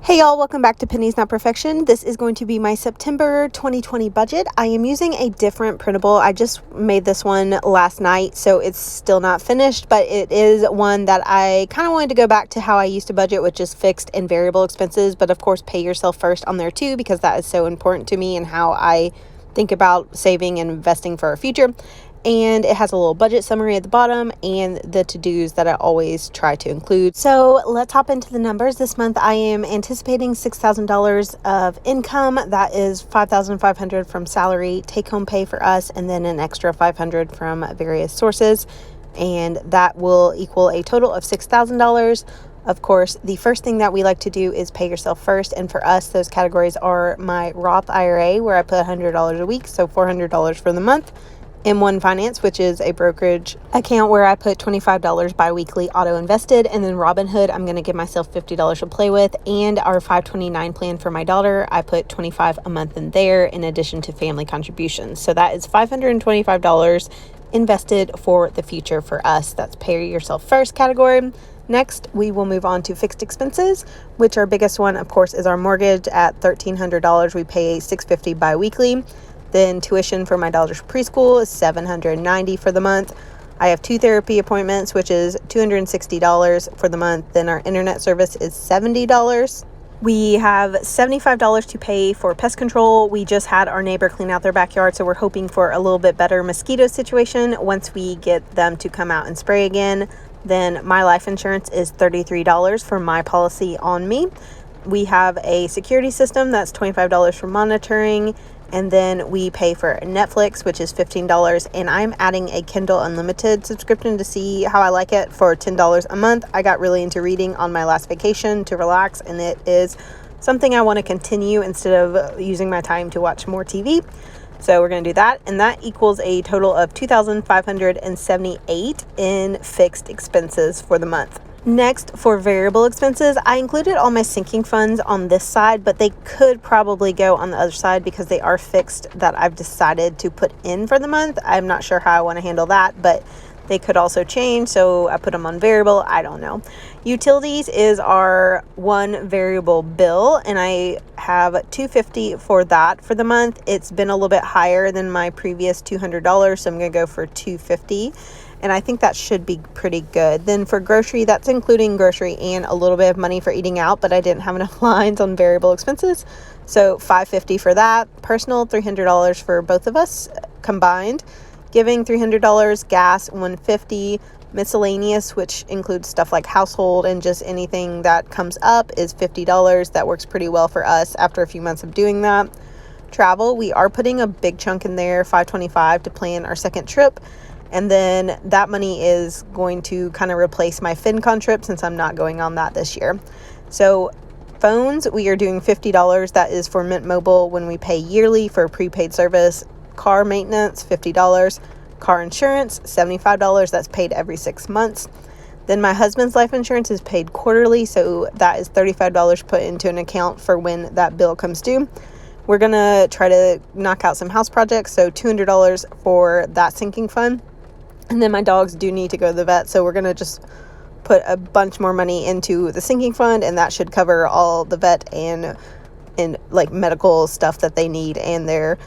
Hey y'all, welcome back to Pennies Not Perfection. This is going to be my September 2020 budget. I am using a different printable. I just made this one last night, so it's still not finished, but it is one that I kind of wanted to go back to how I used to budget, which is fixed and variable expenses, but of course pay yourself first on there too, because that is so important to me and how I think about saving and investing for our future. And it has a little budget summary at the bottom and the to-dos that I always try to include. So let's hop into the numbers. This month I am anticipating $6,000 of income. That is $5,500 from salary, take-home pay for us, and then an extra $500 from various sources. And that will equal a total of $6,000. Of course, the first thing that we like to do is pay yourself first. And for us, those categories are my Roth IRA, where I put $100 a week, so $400 for the month. M1 Finance, which is a brokerage account where I put $25 bi-weekly auto invested, and then Robinhood, I'm going to give myself $50 to play with, and our 529 plan for my daughter, I put $25 a month in there in addition to family contributions. So that is $525 invested for the future for us. That's pay yourself first category. Next, we will move on to fixed expenses, which our biggest one, of course, is our mortgage at $1,300. We pay $650 bi-weekly. Then tuition for my daughter's preschool is $790 for the month. I have 2 therapy appointments, which is $260 for the month. Then our internet service is $70. We have $75 to pay for pest control. We just had our neighbor clean out their backyard, so we're hoping for a little bit better mosquito situation once we get them to come out and spray again. Then my life insurance is $33 for my policy on me. We have a security system that's $25 for monitoring. And then we pay for Netflix, which is $15. And I'm adding a Kindle Unlimited subscription to see how I like it for $10 a month. I got really into reading on my last vacation to relax, and it is something I want to continue instead of using my time to watch more TV. So we're going to do that. And that equals a total of $2,578 in fixed expenses for the month. Next, for variable expenses, I included all my sinking funds on this side, but they could probably go on the other side because they are fixed that I've decided to put in for the month. I'm not sure how I want to handle that, but they could also change, so I put them on variable. I don't know. Utilities is our one variable bill, and I have $250 for that for the month. It's been a little bit higher than my previous $200, so I'm going to go for $250. And I think that should be pretty good. Then for grocery, that's including grocery and a little bit of money for eating out, but I didn't have enough lines on variable expenses. So $550 for that. Personal, $300 for both of us combined. Giving, $300. Gas, $150. Miscellaneous, which includes stuff like household and just anything that comes up, is $50. That works pretty well for us after a few months of doing that. Travel, we are putting a big chunk in there, $525, to plan our second trip. And then that money is going to kind of replace my FinCon trip since I'm not going on that this year. So phones, we are doing $50. That is for Mint Mobile when we pay yearly for prepaid service. Car maintenance, $50. Car insurance, $75. That's paid every 6 months. Then my husband's life insurance is paid quarterly, so that is $35 put into an account for when that bill comes due. We're going to try to knock out some house projects, so $200 for that sinking fund. And then my dogs do need to go to the vet, so we're going to just put a bunch more money into the sinking fund, and that should cover all the vet and like medical stuff that they need and their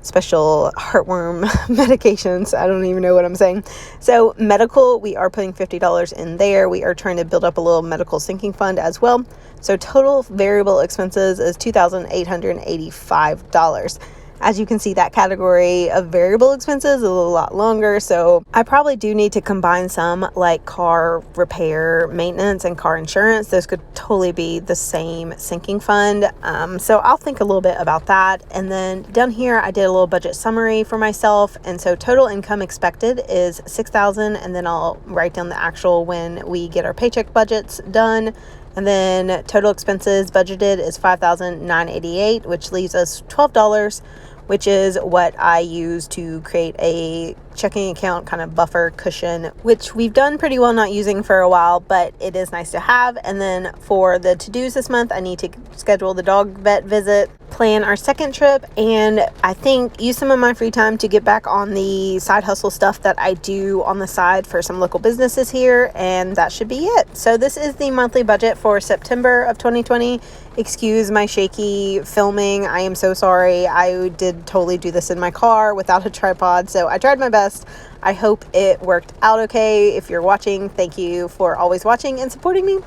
special heartworm medications. I don't even know what I'm saying. So medical, we are putting $50 in there. We are trying to build up a little medical sinking fund as well. So total variable expenses is $2,885. As you can see, that category of variable expenses is a lot longer, so I probably do need to combine some like car repair, maintenance, and car insurance. Those could totally be the same sinking fund. So I'll think a little bit about that. And then down here, I did a little budget summary for myself. And so total income expected is $6,000, and then I'll write down the actual when we get our paycheck budgets done. And then total expenses budgeted is $5,988, which leaves us $12, which is what I use to create a checking account kind of buffer cushion, which we've done pretty well not using for a while, but it is nice to have. And then for the to-dos this month, I need to schedule the dog vet visit, plan our second trip, and I think use some of my free time to get back on the side hustle stuff that I do on the side for some local businesses here, and that should be it. So this is the monthly budget for September of 2020. Excuse my shaky filming. I am so sorry. I did totally do this in my car without a tripod, so I tried my best. I hope it worked out okay. If you're watching, thank you for always watching and supporting me.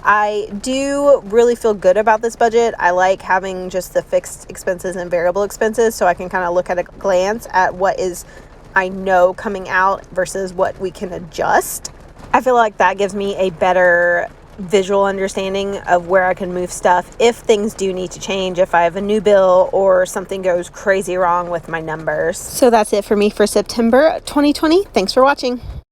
I do really feel good about this budget. I like having just the fixed expenses and variable expenses, so I can kind of look at a glance at what is I know coming out versus what we can adjust. I feel like that gives me a better visual understanding of where I can move stuff if things do need to change, if I have a new bill or something goes crazy wrong with my numbers. So that's it for me for September 2020. Thanks for watching.